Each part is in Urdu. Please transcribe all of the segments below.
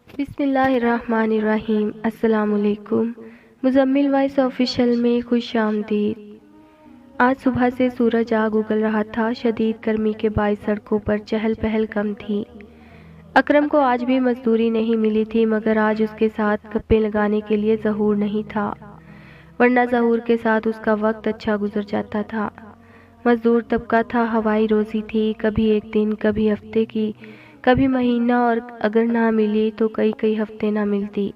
بسم اللہ الرحمن الرحیم۔ السلام علیکم۔ مزمل وائس آفیشل میں خوش آمدید۔ آج صبح سے سورج آگ اگل رہا تھا۔ شدید گرمی کے باعث سڑکوں پر چہل پہل کم تھی۔ اکرم کو آج بھی مزدوری نہیں ملی تھی، مگر آج اس کے ساتھ گپیں لگانے کے لیے ظہور نہیں تھا، ورنہ ظہور کے ساتھ اس کا وقت اچھا گزر جاتا تھا۔ مزدور طبقہ تھا، ہوائی روزی تھی، کبھی ایک دن، کبھی ہفتے کی، کبھی مہینہ، اور اگر نہ ملی تو کئی ہفتے نہ ملتی۔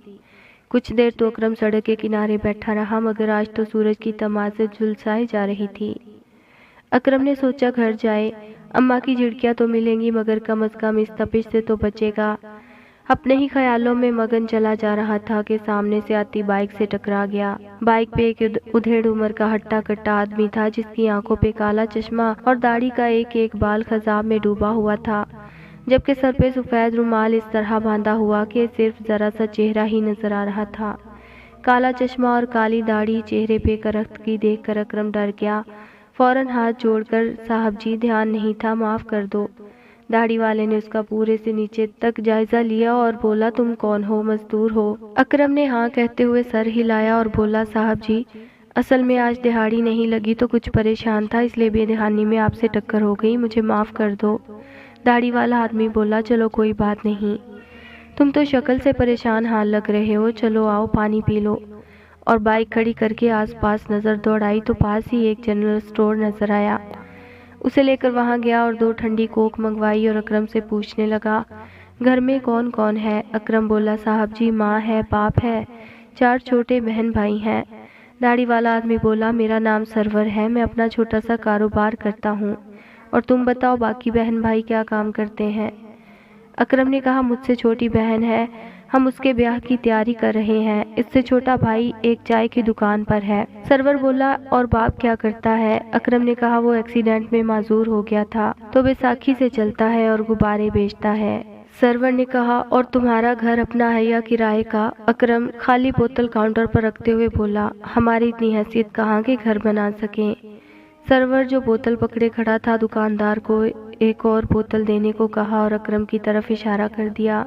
کچھ دیر تو اکرم سڑک کے کنارے بیٹھا رہا، مگر آج تو سورج کی تماز سے جھلسائی جا رہی تھی۔ اکرم نے سوچا گھر جائے، اماں کی جھڑکیاں تو ملیں گی، مگر کم از کم اس تپش سے تو بچے گا۔ اپنے ہی خیالوں میں مگن چلا جا رہا تھا کہ سامنے سے آتی بائک سے ٹکرا گیا۔ بائک پہ ایک ادھیڑ عمر کا ہٹا کٹا آدمی تھا، جس کی آنکھوں پہ کالا چشمہ اور داڑھی کا ایک ایک بال خضاب میں ڈوبا ہوا تھا، جبکہ سر پہ سفید رومال اس طرح باندھا ہوا کہ صرف ذرا سا چہرہ ہی نظر آ رہا تھا۔ کالا چشمہ اور کالی داڑھی، چہرے پہ کرختگی دیکھ کر اکرم ڈر گیا۔ فوراً ہاتھ جوڑ کر، صاحب جی دھیان نہیں تھا، معاف کر دو۔ داڑھی والے نے اس کا پورے سے نیچے تک جائزہ لیا اور بولا، تم کون ہو؟ مزدور ہو؟ اکرم نے ہاں کہتے ہوئے سر ہلایا اور بولا، صاحب جی اصل میں آج دہاڑی نہیں لگی تو کچھ پریشان تھا، اس لیے بے دھیانی میں آپ سے ٹکر ہو گئی، مجھے معاف کر دو۔ داڑھی والا آدمی بولا، چلو کوئی بات نہیں، تم تو شکل سے پریشان حال لگ رہے ہو، چلو آؤ پانی پی لو۔ اور بائک کھڑی کر کے آس پاس نظر دوڑائی تو پاس ہی ایک جنرل سٹور نظر آیا۔ اسے لے کر وہاں گیا اور 2 ٹھنڈی کوک منگوائی اور اکرم سے پوچھنے لگا، گھر میں کون کون ہے؟ اکرم بولا، صاحب جی ماں ہے، باپ ہے، 4 چھوٹے بہن بھائی ہیں۔ داڑھی والا آدمی بولا، میرا نام سرور ہے، میں اپنا چھوٹا سا کاروبار کرتا ہوں، اور تم بتاؤ باقی بہن بھائی کیا کام کرتے ہیں؟ اکرم نے کہا، مجھ سے چھوٹی بہن ہے، ہم اس کے بیاہ کی تیاری کر رہے ہیں، اس سے چھوٹا بھائی ایک چائے کی دکان پر ہے۔ سرور بولا، اور باپ کیا کرتا ہے؟ اکرم نے کہا، وہ ایکسیڈنٹ میں معذور ہو گیا تھا تو بیساکھی سے چلتا ہے اور غبارے بیچتا ہے۔ سرور نے کہا، اور تمہارا گھر اپنا ہے یا کرائے کا؟ اکرم خالی بوتل کاؤنٹر پر رکھتے ہوئے بولا، ہماری اتنی حیثیت کہاں کہ گھر بنا سکیں۔ سرور جو بوتل پکڑے کھڑا تھا، دکاندار کو ایک اور بوتل دینے کو کہا اور اکرم کی طرف اشارہ کر دیا۔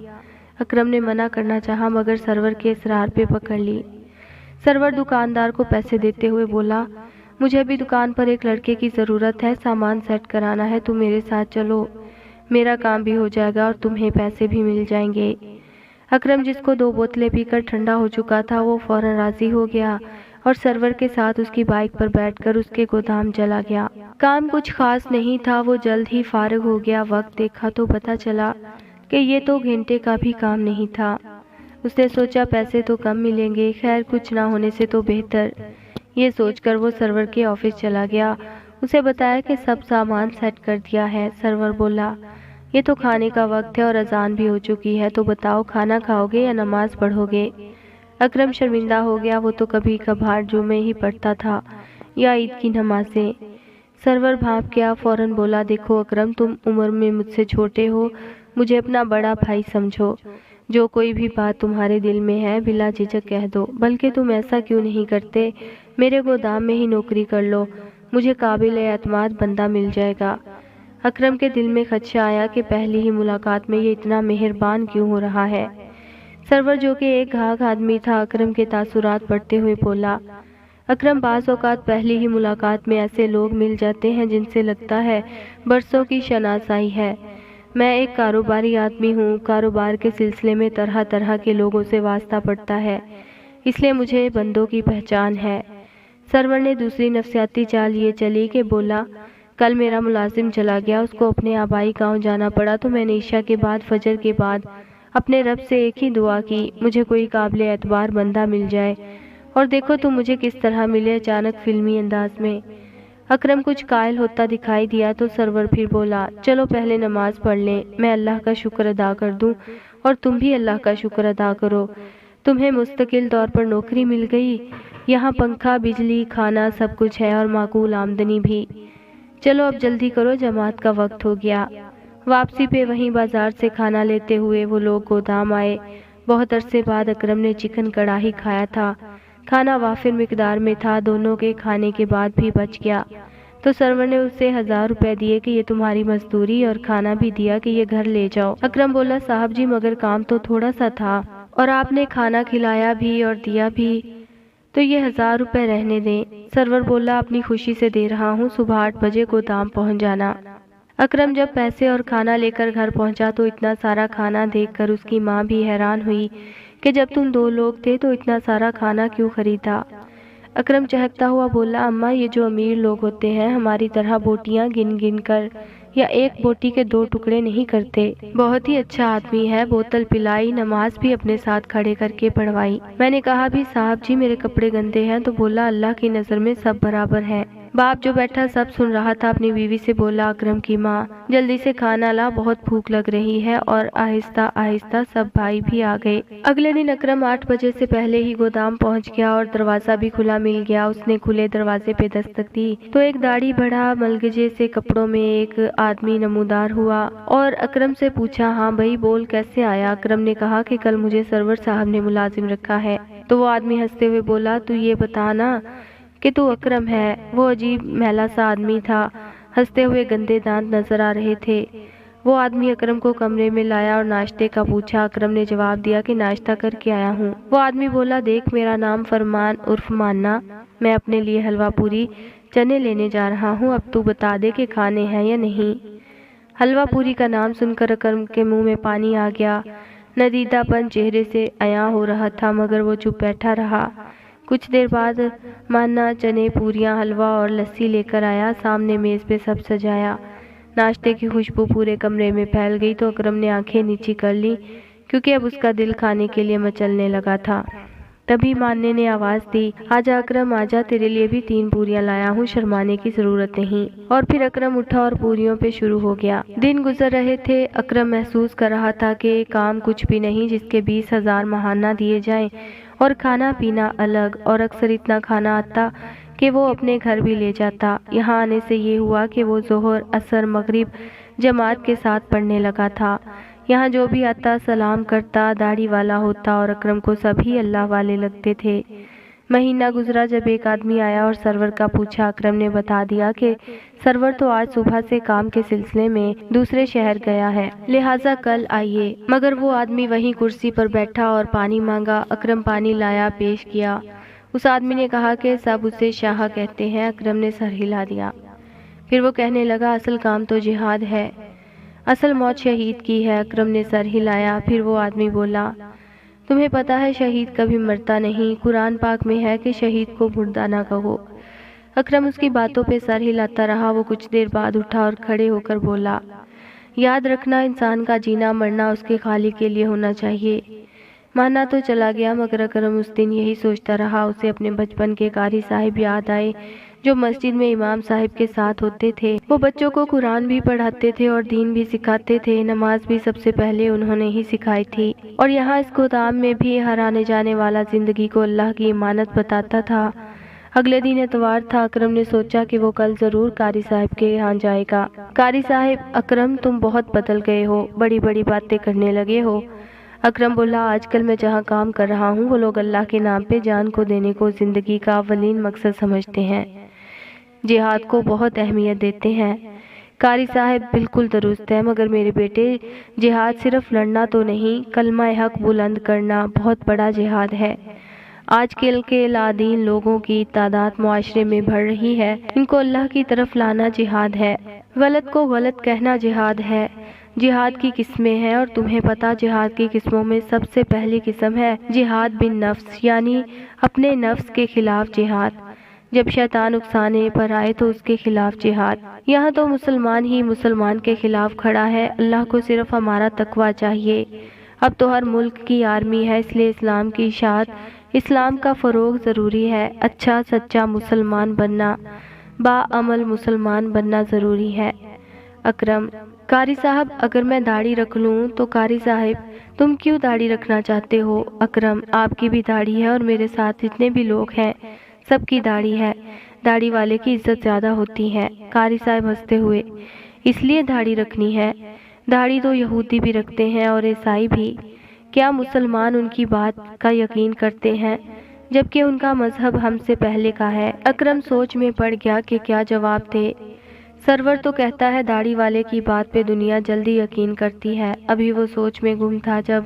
اکرم نے منع کرنا چاہا، مگر سرور کے اصرار پہ پکڑ لی۔ سرور دکاندار کو پیسے دیتے ہوئے بولا، مجھے بھی دکان پر ایک لڑکے کی ضرورت ہے، سامان سیٹ کرانا ہے، تم میرے ساتھ چلو، میرا کام بھی ہو جائے گا اور تمہیں پیسے بھی مل جائیں گے۔ اکرم جس کو 2 بوتلیں پی کر ٹھنڈا ہو چکا تھا، وہ فوراً راضی ہو گیا اور سرور کے ساتھ اس کی بائک پر بیٹھ کر اس کے گودام چلا گیا۔ کام کچھ خاص نہیں تھا، وہ جلد ہی فارغ ہو گیا۔ وقت دیکھا تو پتہ چلا کہ یہ تو گھنٹے کا بھی کام نہیں تھا۔ اس نے سوچا پیسے تو کم ملیں گے، خیر کچھ نہ ہونے سے تو بہتر۔ یہ سوچ کر وہ سرور کے آفس چلا گیا، اسے بتایا کہ سب سامان سیٹ کر دیا ہے۔ سرور بولا، یہ تو کھانے کا وقت ہے اور اذان بھی ہو چکی ہے، تو بتاؤ کھانا کھاؤ گے یا نماز پڑھو گے؟ اکرم شرمندہ ہو گیا، وہ تو کبھی کبھار جمعے ہی پڑھتا تھا یا عید کی نمازیں۔ سرور بھانپ گیا، فوراً بولا، دیکھو اکرم، تم عمر میں مجھ سے چھوٹے ہو، مجھے اپنا بڑا بھائی سمجھو، جو کوئی بھی بات تمہارے دل میں ہے بلا جھجک کہہ دو، بلکہ تم ایسا کیوں نہیں کرتے، میرے گودام میں ہی نوکری کر لو، مجھے قابل اعتماد بندہ مل جائے گا۔ اکرم کے دل میں خدشہ آیا کہ پہلی ہی ملاقات میں یہ اتنا مہربان کیوں ہو رہا ہے۔ سرور جو کہ ایک گھاگ آدمی تھا، اکرم کے تاثرات پڑھتے ہوئے بولا، اکرم بعض اوقات پہلی ہی ملاقات میں ایسے لوگ مل جاتے ہیں جن سے لگتا ہے برسوں کی شناسائی ہے۔ میں ایک کاروباری آدمی ہوں، کاروبار کے سلسلے میں طرح طرح کے لوگوں سے واسطہ پڑتا ہے، اس لیے مجھے بندوں کی پہچان ہے۔ سرور نے دوسری نفسیاتی چال یہ چلی کہ بولا، کل میرا ملازم چلا گیا، اس کو اپنے آبائی گاؤں جانا پڑا، تو میں نے عشاء کے بعد فجر کے بعد اپنے رب سے ایک ہی دعا کی، مجھے کوئی قابل اعتبار بندہ مل جائے، اور دیکھو تم مجھے کس طرح ملے، اچانک فلمی انداز میں۔ اکرم کچھ قائل ہوتا دکھائی دیا تو سرور پھر بولا، چلو پہلے نماز پڑھ لیں، میں اللہ کا شکر ادا کر دوں اور تم بھی اللہ کا شکر ادا کرو، تمہیں مستقل طور پر نوکری مل گئی، یہاں پنکھا، بجلی، کھانا سب کچھ ہے اور معقول آمدنی بھی، چلو اب جلدی کرو، جماعت کا وقت ہو گیا۔ واپسی پہ وہیں بازار سے کھانا لیتے ہوئے وہ لوگ گودام آئے۔ بہت عرصے بعد اکرم نے چکن کڑھائی کھایا تھا، کھانا وافر مقدار میں تھا، دونوں کے کھانے کے بعد بھی بچ گیا۔ تو سرور نے اسے 1000 روپے دیے کہ یہ تمہاری مزدوری، اور کھانا بھی دیا کہ یہ گھر لے جاؤ۔ اکرم بولا صاحب جی مگر کام تو تھوڑا سا تھا اور آپ نے کھانا کھلایا بھی اور دیا بھی، تو یہ 1000 روپے رہنے دیں۔ سرور بولا اپنی خوشی سے دے رہا ہوں، صبح 8 بجے گودام پہنچ جانا۔ اکرم جب پیسے اور کھانا لے کر گھر پہنچا تو اتنا سارا کھانا دیکھ کر اس کی ماں بھی حیران ہوئی کہ جب تم 2 لوگ تھے تو اتنا سارا کھانا کیوں خریدا؟ اکرم چہکتا ہوا بولا اماں یہ جو امیر لوگ ہوتے ہیں ہماری طرح بوٹیاں گن گن کر یا ایک بوٹی کے 2 ٹکڑے نہیں کرتے۔ بہت ہی اچھا آدمی ہے، بوتل پلائی، نماز بھی اپنے ساتھ کھڑے کر کے پڑھوائی۔ میں نے کہا بھی صاحب جی میرے کپڑے گندے ہیں، تو بولا اللہ کی نظر میں سب برابر ہیں۔ باپ جو بیٹھا سب سن رہا تھا اپنی بیوی سے بولا اکرم کی ماں جلدی سے کھانا لا، بہت بھوک لگ رہی ہے، اور آہستہ آہستہ سب بھائی بھی آ گئے۔ اگلے دن اکرم 8 بجے سے پہلے ہی گودام پہنچ گیا اور دروازہ بھی کھلا مل گیا۔ اس نے کھلے دروازے پہ دستک دی تو ایک داڑھی بڑھا ملگجے سے کپڑوں میں ایک آدمی نمودار ہوا اور اکرم سے پوچھا ہاں بھائی بول کیسے آیا؟ اکرم نے کہا کہ کل مجھے سرور صاحب نے ملازم رکھا ہے۔ تو وہ آدمی ہنستے ہوئے بولا تو یہ بتانا کہ تو اکرم ہے؟ وہ عجیب میلا سا آدمی تھا، ہنستے ہوئے گندے دانت نظر آ رہے تھے۔ وہ آدمی اکرم کو کمرے میں لایا اور ناشتے کا پوچھا۔ اکرم نے جواب دیا کہ ناشتہ کر کے آیا ہوں۔ وہ آدمی بولا دیکھ میرا نام فرمان عرف ماننا، میں اپنے لیے حلوہ پوری چنے لینے جا رہا ہوں، اب تو بتا دے کہ کھانے ہیں یا نہیں۔ حلوہ پوری کا نام سن کر اکرم کے منہ میں پانی آ گیا، ندیدہ پن چہرے سے عیاں ہو رہا تھا، مگر وہ چپ بیٹھا رہا۔ کچھ دیر بعد مانا چنے پوریاں حلوہ اور لسی لے کر آیا، سامنے میز پہ سب سجایا۔ ناشتے کی خوشبو پورے کمرے میں پھیل گئی تو اکرم نے آنکھیں نیچی کر لی کیونکہ اب اس کا دل کھانے کے لیے مچلنے لگا تھا۔ تبھی ماننے نے آواز دی آجا اکرم آجا، تیرے لیے بھی 3 پوریاں لایا ہوں، شرمانے کی ضرورت نہیں۔ اور پھر اکرم اٹھا اور پوریوں پہ شروع ہو گیا۔ دن گزر رہے تھے، اکرم محسوس کر رہا تھا کہ کام کچھ بھی نہیں جس کے 20,000 ماہانہ دیے جائیں اور کھانا پینا الگ، اور اکثر اتنا کھانا آتا کہ وہ اپنے گھر بھی لے جاتا۔ یہاں آنے سے یہ ہوا کہ وہ ظہر عصر مغرب جماعت کے ساتھ پڑھنے لگا تھا۔ یہاں جو بھی آتا سلام کرتا، داڑھی والا ہوتا، اور اکرم کو سبھی اللہ والے لگتے تھے۔ مہینہ گزرا جب ایک آدمی آیا اور سرور کا پوچھا۔ اکرم نے بتا دیا کہ سرور تو آج صبح سے کام کے سلسلے میں دوسرے شہر گیا ہے، لہٰذا کل آئیے۔ مگر وہ آدمی وہیں کرسی پر بیٹھا اور پانی مانگا۔ اکرم پانی لایا، پیش کیا۔ اس آدمی نے کہا کہ سب اسے شاہ کہتے ہیں۔ اکرم نے سر ہلا دیا۔ پھر وہ کہنے لگا اصل کام تو جہاد ہے، اصل موت شہید کی ہے۔ اکرم نے سر ہلایا۔ پھر وہ آدمی بولا تمہیں پتا ہے شہید کبھی مرتا نہیں، قرآن پاک میں ہے کہ شہید کو مردہ نہ کہو۔ اکرم اس کی باتوں پہ سر ہلاتا رہا۔ وہ کچھ دیر بعد اٹھا اور کھڑے ہو کر بولا یاد رکھنا انسان کا جینا مرنا اس کے خالق کے لیے ہونا چاہیے۔ مانا تو چلا گیا مگر اکرم اس دن یہی سوچتا رہا۔ اسے اپنے بچپن کے قاری صاحب یاد آئے جو مسجد میں امام صاحب کے ساتھ ہوتے تھے۔ وہ بچوں کو قرآن بھی پڑھاتے تھے اور دین بھی سکھاتے تھے، نماز بھی سب سے پہلے انہوں نے ہی سکھائی تھی، اور یہاں اس گودام میں بھی ہر آنے جانے والا زندگی کو اللہ کی امانت بتاتا تھا۔ اگلے دن اتوار تھا۔ اکرم نے سوچا کہ وہ کل ضرور قاری صاحب کے یہاں جائے گا۔ قاری صاحب اکرم تم بہت بدل گئے ہو، بڑی بڑی باتیں کرنے لگے ہو۔ اکرم بولا آج کل میں جہاں کام کر رہا ہوں وہ لوگ اللہ کے نام پہ جان کو دینے کو زندگی کا اولین مقصد سمجھتے ہیں، جہاد کو بہت اہمیت دیتے ہیں۔ قاری صاحب بالکل درست ہے، مگر میرے بیٹے جہاد صرف لڑنا تو نہیں، کلمہ حق بلند کرنا بہت بڑا جہاد ہے۔ آج کل کے لادین لوگوں کی تعداد معاشرے میں بڑھ رہی ہے، ان کو اللہ کی طرف لانا جہاد ہے، غلط کو غلط کہنا جہاد ہے۔ جہاد کی قسمیں ہیں اور تمہیں پتا جہاد کی قسموں میں سب سے پہلی قسم ہے جہاد بن نفس، یعنی اپنے نفس کے خلاف جہاد۔ جب شیطان اکسانے پر آئے تو اس کے خلاف جہاد۔ یہاں تو مسلمان ہی مسلمان کے خلاف کھڑا ہے، اللہ کو صرف ہمارا تقویٰ چاہیے۔ اب تو ہر ملک کی آرمی ہے، اس لیے اسلام کی اشاعت، اسلام کا فروغ ضروری ہے۔ اچھا سچا مسلمان بننا، باعمل مسلمان بننا ضروری ہے۔ اکرم قاری صاحب اگر میں داڑھی رکھ لوں تو قاری صاحب تم کیوں داڑھی رکھنا چاہتے ہو؟ اکرم آپ کی بھی داڑھی ہے اور میرے ساتھ جتنے بھی لوگ ہیں سب کی داڑھی ہے، داڑھی والے کی عزت زیادہ ہوتی ہے۔ قاری صاحب ہنستے ہوئے اس لیے داڑھی رکھنی ہے؟ داڑھی تو یہودی بھی رکھتے ہیں اور عیسائی بھی، کیا مسلمان ان کی بات کا یقین کرتے ہیں؟ جبکہ ان کا مذہب ہم سے پہلے کا ہے۔ اکرم سوچ میں پڑ گیا کہ کیا جواب دے۔ سرور تو کہتا ہے داڑھی والے کی بات پہ دنیا جلدی یقین کرتی ہے۔ ابھی وہ سوچ میں گم تھا جب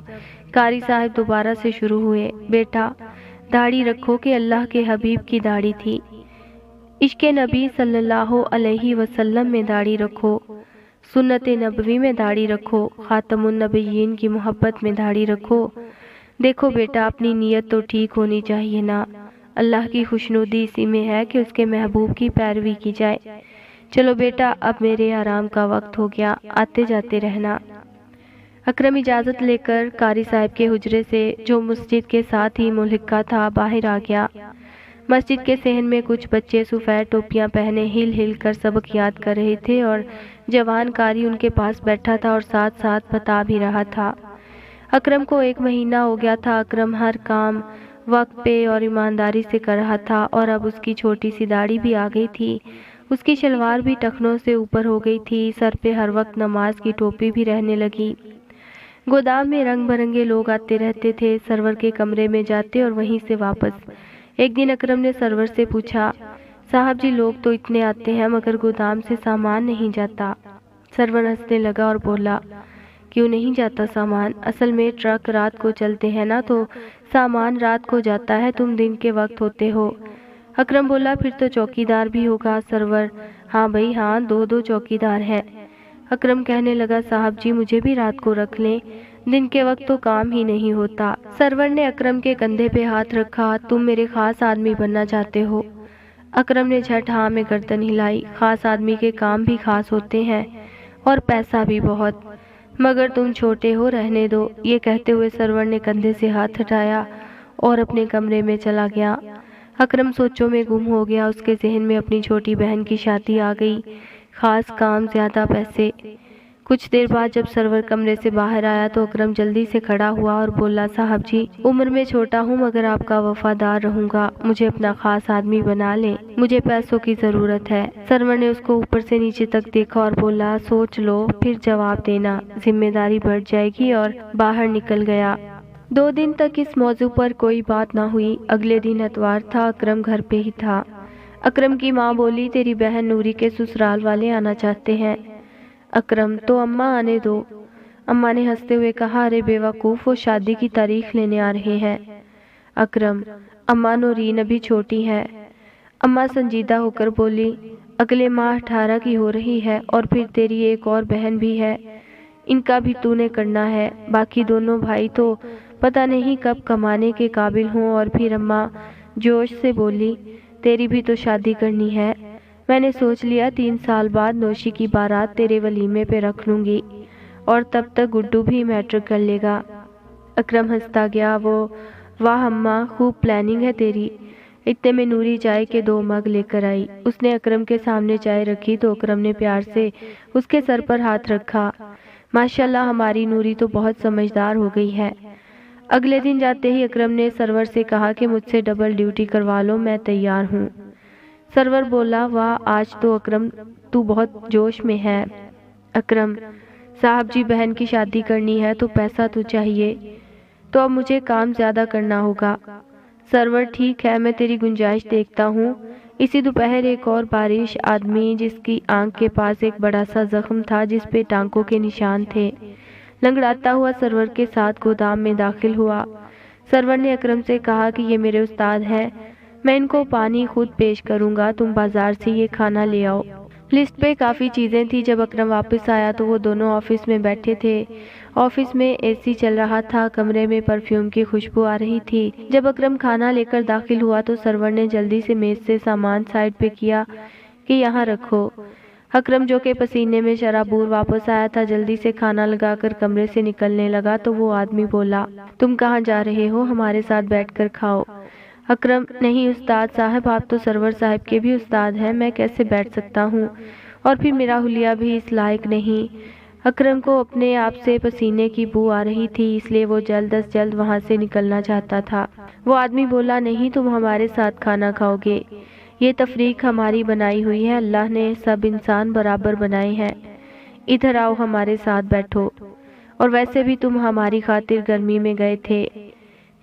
قاری صاحب دوبارہ سے شروع ہوئے، بیٹا داڑھی رکھو کہ اللہ کے حبیب کی داڑھی تھی، عشق نبی صلی اللہ علیہ وسلم میں داڑھی رکھو، سنت نبوی میں داڑھی رکھو، خاتم النبیین کی محبت میں داڑھی رکھو۔ دیکھو بیٹا اپنی نیت تو ٹھیک ہونی چاہیے نا، اللہ کی خوشنودی اسی میں ہے کہ اس کے محبوب کی پیروی کی جائے۔ چلو بیٹا اب میرے آرام کا وقت ہو گیا، آتے جاتے رہنا۔ اکرم اجازت لے کر قاری صاحب کے حجرے سے، جو مسجد کے ساتھ ہی ملحقہ تھا، باہر آ گیا۔ مسجد کے صحن میں کچھ بچے سفید ٹوپیاں پہنے ہل ہل کر سبق یاد کر رہے تھے اور جوان قاری ان کے پاس بیٹھا تھا اور ساتھ ساتھ بتا بھی رہا تھا۔ اکرم کو 1 مہینہ ہو گیا تھا۔ اکرم ہر کام وقت پہ اور ایمانداری سے کر رہا تھا اور اب اس کی چھوٹی سی داڑھی بھی آ گئی تھی، اس کی شلوار بھی ٹخنوں سے اوپر ہو گئی تھی، سر پہ ہر وقت نماز کی ٹوپی بھی رہنے لگی۔ گودام میں رنگ برنگے لوگ آتے رہتے تھے، سرور کے کمرے میں جاتے اور وہیں سے واپس۔ ایک دن اکرم نے سرور سے پوچھا، صاحب جی لوگ تو اتنے آتے ہیں مگر گودام سے سامان نہیں جاتا۔ سرور ہنسنے لگا اور بولا، کیوں نہیں جاتا سامان؟ اصل میں ٹرک رات کو چلتے ہیں نا تو سامان رات کو جاتا ہے، تم دن کے وقت ہوتے ہو۔ اکرم بولا، پھر تو چوکیدار بھی ہوگا۔ سرور، ہاں بھائی ہاں، 2 چوکیدار ہیں۔ اکرم کہنے لگا، صاحب جی مجھے بھی رات کو رکھ لیں، دن کے وقت تو کام ہی نہیں ہوتا۔ سرور نے اکرم کے کندھے پہ ہاتھ رکھا، تم میرے خاص آدمی بننا چاہتے ہو؟ اکرم نے جھٹ ہاں میں گردن ہلائی، خاص آدمی کے کام بھی خاص ہوتے ہیں اور پیسہ بھی بہت، مگر تم چھوٹے ہو، رہنے دو۔ یہ کہتے ہوئے سرور نے کندھے سے ہاتھ ہٹایا اور اپنے کمرے میں چلا گیا۔ اکرم سوچوں میں گم ہو گیا، اس کے ذہن میں اپنی چھوٹی بہن کی شادی آ گئی، خاص کام، زیادہ پیسے۔ کچھ دیر بعد جب سرور کمرے سے باہر آیا تو اکرم جلدی سے کھڑا ہوا اور بولا، صاحب جی عمر میں چھوٹا ہوں مگر آپ کا وفادار رہوں گا، مجھے اپنا خاص آدمی بنا لیں، مجھے پیسوں کی ضرورت ہے۔ سرور نے اس کو اوپر سے نیچے تک دیکھا اور بولا، سوچ لو پھر جواب دینا، ذمہ داری بڑھ جائے گی، اور باہر نکل گیا۔ 2 دن تک اس موضوع پر کوئی بات نہ ہوئی۔ اگلے دن اتوار تھا، اکرم گھر پہ ہی تھا۔ اکرم کی ماں بولی، تیری بہن نوری کے سسرال والے آنا چاہتے ہیں۔ اکرم، تو اماں آنے دو۔ اماں نے ہنستے ہوئے کہا، ارے بے وقوف، وہ شادی کی تاریخ لینے آ رہے ہیں۔ اکرم، اماں نورین ابھی چھوٹی ہے۔ اماں سنجیدہ ہو کر بولی، اگلے ماہ 18 کی ہو رہی ہے، اور پھر تیری ایک اور بہن بھی ہے، ان کا بھی تو نے کرنا ہے، باقی دونوں بھائی تو پتہ نہیں کب کمانے کے قابل ہوں۔ اور پھر اماں جوش سے بولی، تیری بھی تو شادی کرنی ہے، میں نے سوچ لیا 3 سال بعد نوشی کی بارات تیرے ولیمے پہ رکھ لوں گی، اور تب تک گڈو بھی میٹرک کر لے گا۔ اکرم ہنستا گیا، واہ اماں، خوب پلاننگ ہے تیری۔ اتنے میں نوری چائے کے 2 مگ لے کر آئی۔ اس نے اکرم کے سامنے چائے رکھی تو اکرم نے پیار سے اس کے سر پر ہاتھ رکھا، ماشاءاللہ ہماری نوری تو بہت سمجھدار ہو گئی ہے۔ اگلے دن جاتے ہی اکرم نے سرور سے کہا کہ مجھ سے ڈبل ڈیوٹی کروا لو، میں تیار ہوں۔ سرور بولا، واہ آج تو اکرم تو بہت جوش میں ہے۔ اکرم، صاحب جی بہن کی شادی کرنی ہے تو پیسہ تو چاہیے، تو اب مجھے کام زیادہ کرنا ہوگا۔ سرور، ٹھیک ہے میں تیری گنجائش دیکھتا ہوں۔ اسی دوپہر ایک اور بارش آدمی، جس کی آنکھ کے پاس ایک بڑا سا زخم تھا جس پہ ٹانکوں کے نشان تھے، لنگڑاتا ہوا سرور کے ساتھ گودام میں داخل ہوا۔ سرور نے اکرم سے کہا کہ یہ میرے استاد ہیں، میں ان کو پانی خود پیش کروں گا، تم بازار سے یہ کھانا لے آؤ۔ لسٹ پہ کافی چیزیں تھی۔ جب اکرم واپس آیا تو وہ دونوں آفس میں بیٹھے تھے۔ آفس میں اے سی چل رہا تھا، کمرے میں پرفیوم کی خوشبو آ رہی تھی۔ جب اکرم کھانا لے کر داخل ہوا تو سرور نے جلدی سے میز سے سامان سائڈ پہ کیا کہ یہاں رکھو۔ اکرم جو کہ پسینے میں شرابور واپس آیا تھا، جلدی سے کھانا لگا کر کمرے سے نکلنے لگا تو وہ آدمی بولا، تم کہاں جا رہے ہو؟ ہمارے ساتھ بیٹھ کر کھاؤ۔ اکرم، نہیں استاد صاحب، آپ تو سرور صاحب کے بھی استاد ہیں، میں کیسے بیٹھ سکتا ہوں، اور پھر میرا حلیہ بھی اس لائق نہیں۔ اکرم کو اپنے آپ سے پسینے کی بو آ رہی تھی، اس لیے وہ جلد از جلد وہاں سے نکلنا چاہتا تھا۔ وہ آدمی بولا، نہیں تم ہمارے ساتھ کھانا کھاؤ گے، یہ تفریق ہماری بنائی ہوئی ہے، اللہ نے سب انسان برابر بنائے ہیں، ادھر آؤ ہمارے ساتھ بیٹھو، اور ویسے بھی تم ہماری خاطر گرمی میں گئے تھے،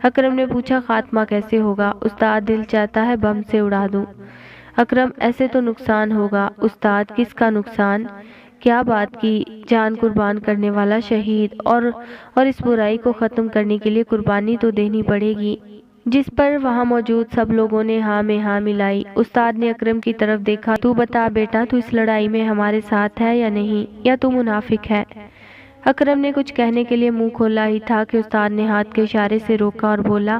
اکرم نے پوچھا خاتمہ کیسے ہوگا؟ استاد دل چاہتا ہے بم سے اڑا دوں۔ اکرم ایسے تو نقصان ہوگا۔ استاد کس کا نقصان؟ کیا بات کی؟ جان قربان کرنے والا شہید، اور اس برائی کو ختم کرنے کے لیے قربانی تو دینی پڑے گی، جس پر وہاں موجود سب لوگوں نے ہاں میں ہاں ملائی۔ استاد نے اکرم کی طرف دیکھا، تو بتا بیٹا، تو اس لڑائی میں ہمارے ساتھ ہے یا نہیں، یا تو منافق ہے؟ اکرم نے کچھ کہنے کے لیے منہ کھولا ہی تھا کہ استاد نے ہاتھ کے اشارے سے روکا اور بولا،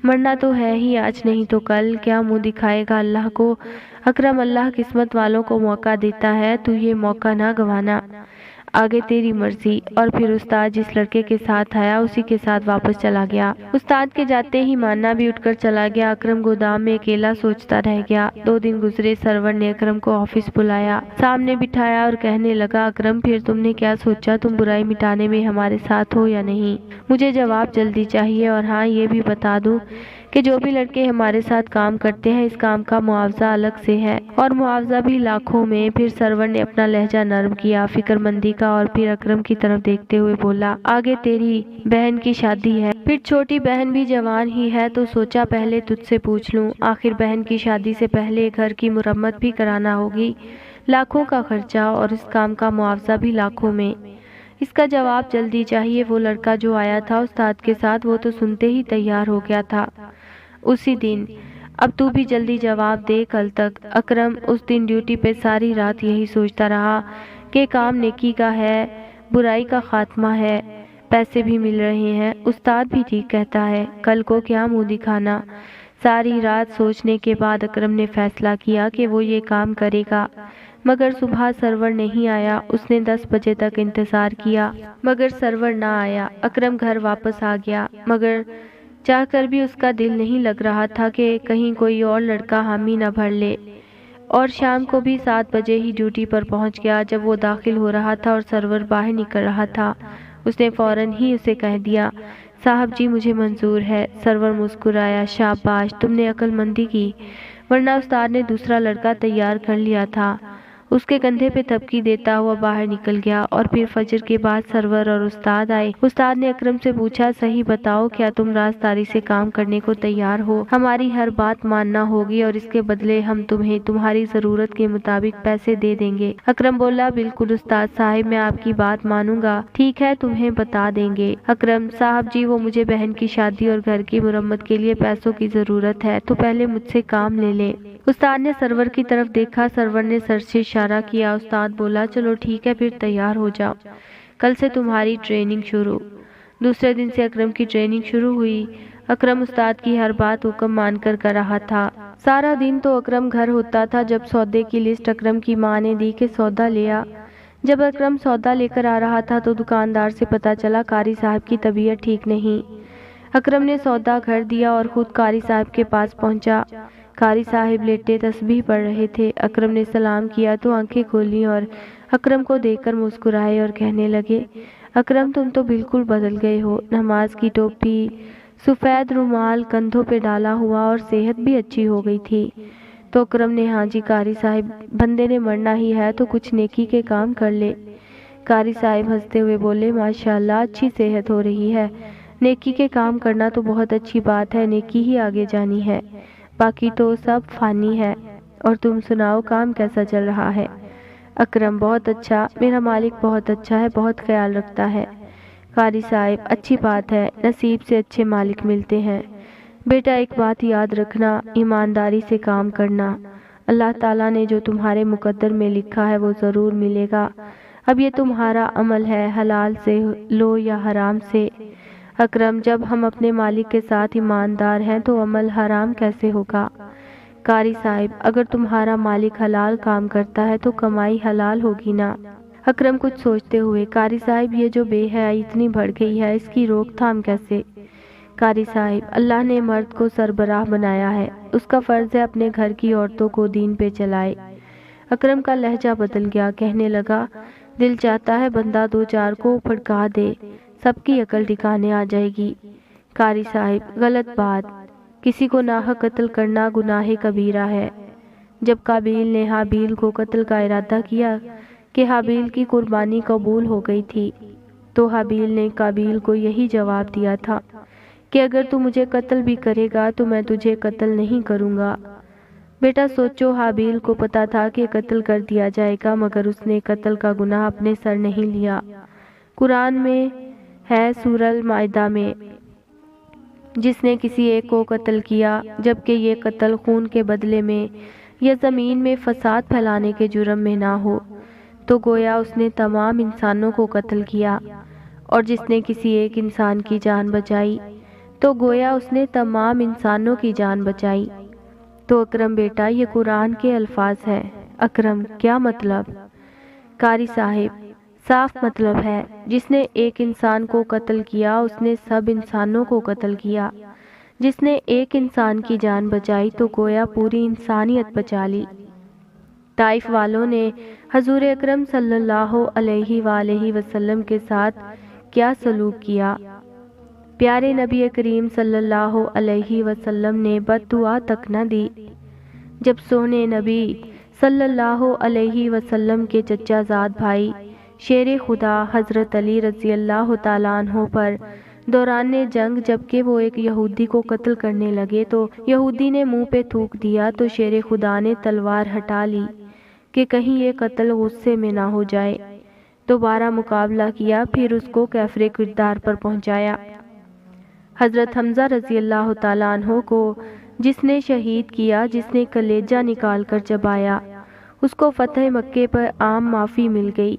مرنا تو ہے ہی، آج نہیں تو کل۔ کیا منہ دکھائے گا اللہ کو؟ اکرم، اللہ قسمت والوں کو موقع دیتا ہے، تو یہ موقع نہ گنوانا، آگے تیری مرضی۔ اور پھر استاد جس لڑکے کے ساتھ آیا اسی کے ساتھ واپس چلا گیا۔ استاد کے جاتے ہی مانا بھی اٹھ کر چلا گیا۔ اکرم گودام میں اکیلا سوچتا رہ گیا۔ 2 دن گزرے، سرور نے اکرم کو آفس بلایا، سامنے بٹھایا اور کہنے لگا، اکرم پھر تم نے کیا سوچا؟ تم برائی مٹانے میں ہمارے ساتھ ہو یا نہیں؟ مجھے جواب جلدی چاہیے، اور ہاں یہ بھی بتا دوں کہ جو بھی لڑکے ہمارے ساتھ کام کرتے ہیں اس کام کا معاوضہ الگ سے ہے، اور معاوضہ بھی لاکھوں میں۔ پھر سرور نے اپنا لہجہ نرم کیا، فکر مندی کا، اور پھر اکرم کی طرف دیکھتے ہوئے بولا، آگے تیری بہن کی شادی ہے، پھر چھوٹی بہن بھی جوان ہی ہے، تو سوچا پہلے تجھ سے پوچھ لوں، آخر بہن کی شادی سے پہلے گھر کی مرمت بھی کرانا ہوگی، لاکھوں کا خرچہ، اور اس کام کا معاوضہ بھی لاکھوں میں۔ اس کا جواب جلدی چاہیے۔ وہ لڑکا جو آیا تھا استاد کے ساتھ، وہ تو سنتے ہی تیار ہو گیا تھا اسی دن۔ اب تو بھی جلدی جواب دے، کل تک۔ اکرم اس دن ڈیوٹی پہ ساری رات یہی سوچتا رہا کہ کام نیکی کا ہے، برائی کا خاتمہ ہے، پیسے بھی مل رہے ہیں، استاد بھی ٹھیک کہتا ہے، کل کو کیا منہ دکھانا۔ ساری رات سوچنے کے بعد اکرم نے فیصلہ کیا کہ وہ یہ کام کرے گا۔ مگر صبح سرور نہیں آیا۔ اس نے 10 بجے تک انتظار کیا مگر سرور نہ آیا۔ اکرم گھر واپس آ گیا، مگر چاہ کر بھی اس کا دل نہیں لگ رہا تھا کہ کہیں کوئی اور لڑکا حامی نہ بھر لے۔ اور شام کو بھی 7 بجے ہی ڈیوٹی پر پہنچ گیا۔ جب وہ داخل ہو رہا تھا اور سرور باہر نکل رہا تھا، اس نے فوراً ہی اسے کہہ دیا، صاحب جی مجھے منظور ہے۔ سرور مسکرایا، شاباش، تم نے عقل مندی کی، ورنہ استاد نے دوسرا لڑکا تیار کر لیا تھا۔ اس کے کندھے پہ تھپکی دیتا ہوا باہر نکل گیا۔ اور پھر فجر کے بعد سرور اور استاد آئے۔ استاد نے اکرم سے پوچھا، صحیح بتاؤ، کیا تم رازداری سے کام کرنے کو تیار ہو؟ ہماری ہر بات ماننا ہوگی، اور اس کے بدلے ہم تمہیں تمہاری ضرورت کے مطابق پیسے دے دیں گے۔ اکرم بولا، بالکل استاد صاحب، میں آپ کی بات مانوں گا۔ ٹھیک ہے، تمہیں بتا دیں گے۔ اکرم صاحب جی، وہ مجھے بہن کی شادی اور گھر کی مرمت کے لیے پیسوں کی ضرورت ہے، تو پہلے مجھ سے کام لے لیں۔ استاد نے سرور کی طرف دیکھا، سرور نے سر سے اشارہ کیا۔ استاد بولا، چلو ٹھیک ہے، پھر تیار ہو جاؤ، کل سے تمہاری ٹریننگ شروع۔ دوسرے دن سے اکرم کی ٹریننگ شروع ہوئی۔ اکرم استاد کی ہر بات حکم مان کر رہا تھا۔ سارا دن تو اکرم گھر ہوتا تھا۔ جب سودے کی لسٹ اکرم کی ماں نے دی کہ سودا لے آ۔ جب اکرم سودا لے کر آ رہا تھا تو دکاندار سے پتہ چلا قاری صاحب کی طبیعت ٹھیک نہیں۔ اکرم نے سودا گھر دیا اور خود قاری صاحب کے پاس پہنچا۔ قاری صاحب لیٹے تسبیح پڑھ رہے تھے۔ اکرم نے سلام کیا تو آنکھیں کھولیں اور اکرم کو دیکھ کر مسکرائے اور کہنے لگے، اکرم تم تو بالکل بدل گئے ہو، نماز کی ٹوپی، سفید رومال کندھوں پہ ڈالا ہوا، اور صحت بھی اچھی ہو گئی تھی۔ تو اکرم نے، ہاں جی قاری صاحب، بندے نے مرنا ہی ہے تو کچھ نیکی کے کام کر لے۔ قاری صاحب ہنستے ہوئے بولے، ماشاءاللہ اچھی صحت ہو رہی ہے، نیکی کے کام کرنا تو بہت اچھی بات ہے، نیکی ہی آگے جانی ہے، باقی تو سب فانی ہے۔ اور تم سناؤ، کام کیسا چل رہا ہے؟ اکرم، بہت اچھا، میرا مالک بہت اچھا ہے، بہت خیال رکھتا ہے۔ قاری صاحب، اچھی بات ہے، نصیب سے اچھے مالک ملتے ہیں۔ بیٹا ایک بات یاد رکھنا، ایمانداری سے کام کرنا، اللہ تعالیٰ نے جو تمہارے مقدر میں لکھا ہے وہ ضرور ملے گا۔ اب یہ تمہارا عمل ہے، حلال سے لو یا حرام سے۔ اکرم، جب ہم اپنے مالک کے ساتھ ایماندار ہیں تو عمل حرام کیسے ہوگا؟ قاری صاحب، اگر تمہارا مالک حلال کام کرتا ہے تو کمائی حلال ہوگی نا۔ اکرم کچھ سوچتے ہوئے، قاری صاحب یہ جو بے حیائی اتنی بڑھ گئی ہے، اس کی روک تھام کیسے؟ قاری صاحب، اللہ نے مرد کو سربراہ بنایا ہے، اس کا فرض ہے اپنے گھر کی عورتوں کو دین پہ چلائے۔ اکرم کا لہجہ بدل گیا، کہنے لگا، دل چاہتا ہے بندہ 2-4 کو پھڑکا دے، سب کی عقل ٹھکانے آ جائے گی۔ قاری صاحب، غلط بات، کسی کو ناحق قتل کرنا گناہ کبیرہ ہے۔ جب قابیل نے حابیل کو قتل کا ارادہ کیا کہ حابیل کی قربانی قبول ہو گئی تھی، تو حابیل نے قابیل کو یہی جواب دیا تھا کہ اگر تو مجھے قتل بھی کرے گا تو میں تجھے قتل نہیں کروں گا۔ بیٹا سوچو، حابیل کو پتا تھا کہ قتل کر دیا جائے گا، مگر اس نے قتل کا گناہ اپنے سر نہیں لیا۔ قرآن میں ہے سورہ المائدہ میں، جس نے کسی ایک کو قتل کیا جبکہ یہ قتل خون کے بدلے میں یا زمین میں فساد پھیلانے کے جرم میں نہ ہو، تو گویا اس نے تمام انسانوں کو قتل کیا، اور جس نے کسی ایک انسان کی جان بچائی تو گویا اس نے تمام انسانوں کی جان بچائی۔ تو اکرم بیٹا، یہ قرآن کے الفاظ ہیں۔ اکرم کیا مطلب؟ قاری صاحب، صاف مطلب ہے جس نے ایک انسان کو قتل کیا اس نے سب انسانوں کو قتل کیا۔ جس نے ایک انسان کی جان بچائی تو گویا پوری انسانیت بچا لی۔ طائف والوں نے حضور اکرم صلی اللہ علیہ وآلہ وسلم کے ساتھ کیا سلوک کیا؟ پیارے نبی کریم صلی اللہ علیہ وسلم نے بد دعا تک نہ دی۔ جب سونے نبی صلی اللہ علیہ وسلم کے چچا زاد بھائی شیر خدا حضرت علی رضی اللہ تعالیٰ عنہ پر دوران جنگ جبکہ وہ ایک یہودی کو قتل کرنے لگے تو یہودی نے منہ پہ تھوک دیا تو شیر خدا نے تلوار ہٹا لی کہ کہیں یہ قتل غصے میں نہ ہو جائے۔ دوبارہ مقابلہ کیا، پھر اس کو کیفر کردار پر پہنچایا۔ حضرت حمزہ رضی اللہ تعالیٰ عنہ کو جس نے شہید کیا، جس نے کلیجہ نکال کر چبایا، اس کو فتح مکے پر عام معافی مل گئی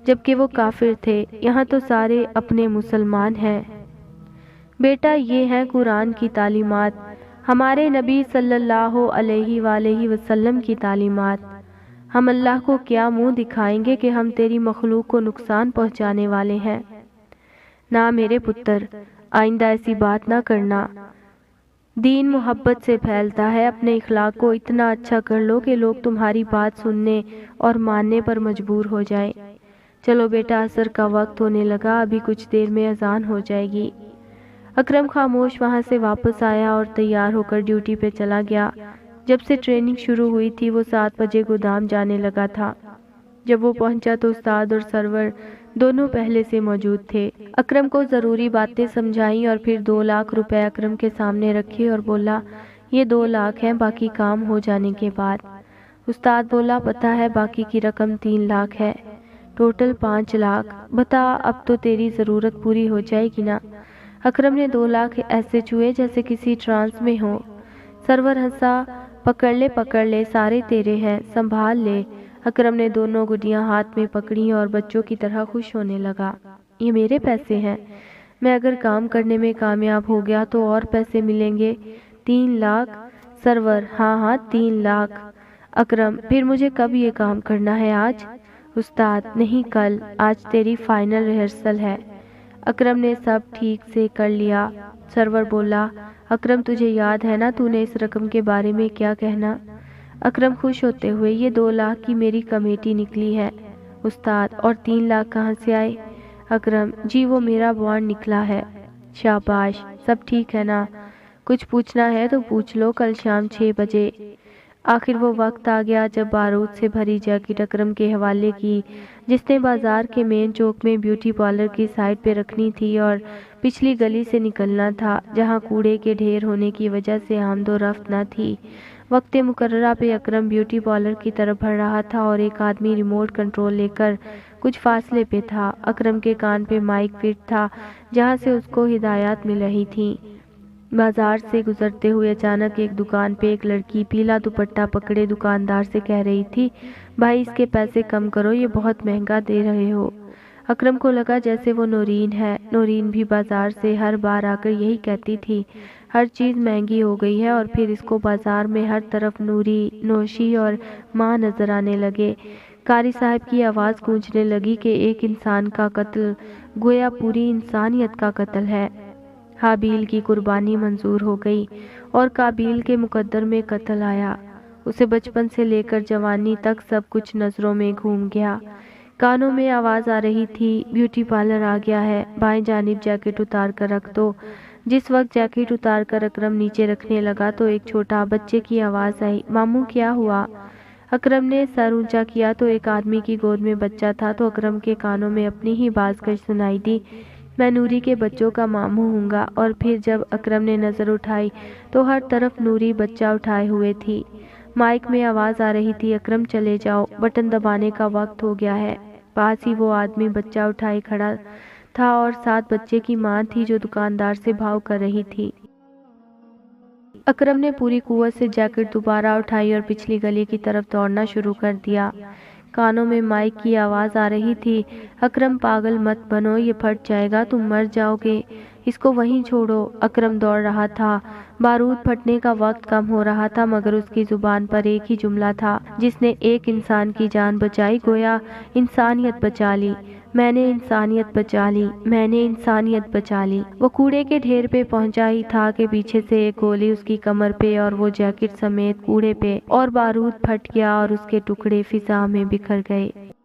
جبکہ وہ کافر تھے۔ یہاں تو سارے اپنے مسلمان ہیں۔ بیٹا یہ ہیں قرآن کی تعلیمات، ہمارے نبی صلی اللہ علیہ وآلہ وسلم کی تعلیمات۔ ہم اللہ کو کیا منہ دکھائیں گے کہ ہم تیری مخلوق کو نقصان پہنچانے والے ہیں؟ نہ میرے پتر، آئندہ ایسی بات نہ کرنا۔ دین محبت سے پھیلتا ہے، اپنے اخلاق کو اتنا اچھا کر لو کہ لوگ تمہاری بات سننے اور ماننے پر مجبور ہو جائیں۔ چلو بیٹا، عصر کا وقت ہونے لگا، ابھی کچھ دیر میں اذان ہو جائے گی۔ اکرم خاموش وہاں سے واپس آیا اور تیار ہو کر ڈیوٹی پہ چلا گیا۔ جب سے ٹریننگ شروع ہوئی تھی وہ 7 بجے گودام جانے لگا تھا۔ جب وہ پہنچا تو استاد اور سرور دونوں پہلے سے موجود تھے۔ اکرم کو ضروری باتیں سمجھائیں اور پھر 2 لاکھ روپے اکرم کے سامنے رکھے اور بولا، یہ 2 لاکھ ہیں، باقی کام ہو جانے کے بعد۔ استاد بولا، پتہ ہے باقی کی رقم 3 لاکھ ہے، ٹوٹل 5 لاکھ۔ بتا اب تو تیری ضرورت پوری ہو جائے گی نا؟ اکرم نے 2 لاکھ ایسے چھوئے جیسے کسی ٹرانس میں ہو۔ سرور ہنسا، پکڑ لے سارے تیرے ہیں، سنبھال لے۔ اکرم نے دونوں گڈیاں ہاتھ میں پکڑی اور بچوں کی طرح خوش ہونے لگا۔ یہ میرے پیسے ہیں، میں اگر کام کرنے میں کامیاب ہو گیا تو اور پیسے ملیں گے۔ 3 لاکھ؟ سرور، ہاں 3 لاکھ۔ اکرم، پھر مجھے کب یہ کام کرنا ہے؟ آج؟ استاد، نہیں کل، آج تیری فائنل ریہرسل ہے۔ اکرم نے سب ٹھیک سے کر لیا۔ سرور بولا، اکرم تجھے یاد ہے نا تو نے اس رقم کے بارے میں کیا کہنا؟ اکرم خوش ہوتے ہوئے، یہ 2 لاکھ کی میری کمیٹی نکلی ہے۔ استاد، اور 3 لاکھ کہاں سے آئے؟ اکرم، جی وہ میرا بانڈ نکلا ہے۔ شاباش، سب ٹھیک ہے نا؟ کچھ پوچھنا ہے تو پوچھ لو، کل شام 6 بجے۔ آخر وہ وقت آ گیا جب بارود سے بھری جیکٹ اکرم کے حوالے کی، جس نے بازار کے مین چوک میں بیوٹی پارلر کی سائٹ پہ رکھنی تھی اور پچھلی گلی سے نکلنا تھا جہاں کوڑے کے ڈھیر ہونے کی وجہ سے آمد و رفت نہ تھی۔ وقت مقررہ پہ اکرم بیوٹی پارلر کی طرف بڑھ رہا تھا اور ایک آدمی ریموٹ کنٹرول لے کر کچھ فاصلے پہ تھا۔ اکرم کے کان پہ مائک فٹ تھا جہاں سے اس کو ہدایات مل رہی تھیں۔ بازار سے گزرتے ہوئے اچانک ایک دکان پہ ایک لڑکی پیلا دوپٹہ پکڑے دکاندار سے کہہ رہی تھی، بھائی اس کے پیسے کم کرو، یہ بہت مہنگا دے رہے ہو۔ اکرم کو لگا جیسے وہ نورین ہے۔ نورین بھی بازار سے ہر بار آ کر یہی کہتی تھی، ہر چیز مہنگی ہو گئی ہے، اور پھر اس کو بازار میں ہر طرف نوری، نوشی اور ماں نظر آنے لگے۔ قاری صاحب کی آواز گونجنے لگی کہ ایک انسان کا قتل گویا پوری انسانیت کا قتل ہے۔ حابیل کی قربانی منظور ہو گئی اور قابیل کے مقدر میں قتل آیا۔ اسے بچپن سے لے کر جوانی تک سب کچھ نظروں میں گھوم گیا۔ کانوں میں آواز آ رہی تھی، بیوٹی پارلر آ گیا ہے، بائیں جانب جیکٹ اتار کر رکھ دو۔ جس وقت جیکٹ اتار کر اکرم نیچے رکھنے لگا تو ایک چھوٹا بچے کی آواز آئی، ماموں کیا ہوا؟ اکرم نے سر اونچا کیا تو ایک آدمی کی گود میں بچہ تھا تو اکرم کے کانوں میں اپنی ہی باز کش سنائی دی، میں نوری کے بچوں کا ماموں ہوں گا۔ اور پھر جب اکرم نے نظر اٹھائی تو ہر طرف نوری بچہ اٹھائے ہوئے تھی۔ مائک میں آواز آ رہی تھی، اکرم چلے جاؤ، بٹن دبانے کا وقت ہو گیا ہے۔ پاس ہی وہ آدمی بچہ اٹھائے کھڑا تھا اور ساتھ بچے کی ماں تھی جو دکاندار سے بھاؤ کر رہی تھی۔ اکرم نے پوری قوت سے جیکٹ دوبارہ اٹھائی اور پچھلی گلی کی طرف دوڑنا شروع کر دیا۔ کانوں میں مائک کی آواز آ رہی تھی، اکرم پاگل مت بنو، یہ پھٹ جائے گا، تم مر جاؤ گے، اس کو وہیں چھوڑو۔ اکرم دوڑ رہا تھا، بارود پھٹنے کا وقت کم ہو رہا تھا، مگر اس کی زبان پر ایک ہی جملہ تھا جس نے ایک انسان کی جان بچائی، گویا انسانیت بچا لی۔ میں نے انسانیت بچا لی، میں نے انسانیت بچا لی۔ وہ کوڑے کے ڈھیر پہ پہنچا ہی تھا کہ پیچھے سے ایک گولی اس کی کمر پہ اور وہ جیکٹ سمیت کوڑے پہ، اور بارود پھٹ گیا اور اس کے ٹکڑے فضا میں بکھر گئے۔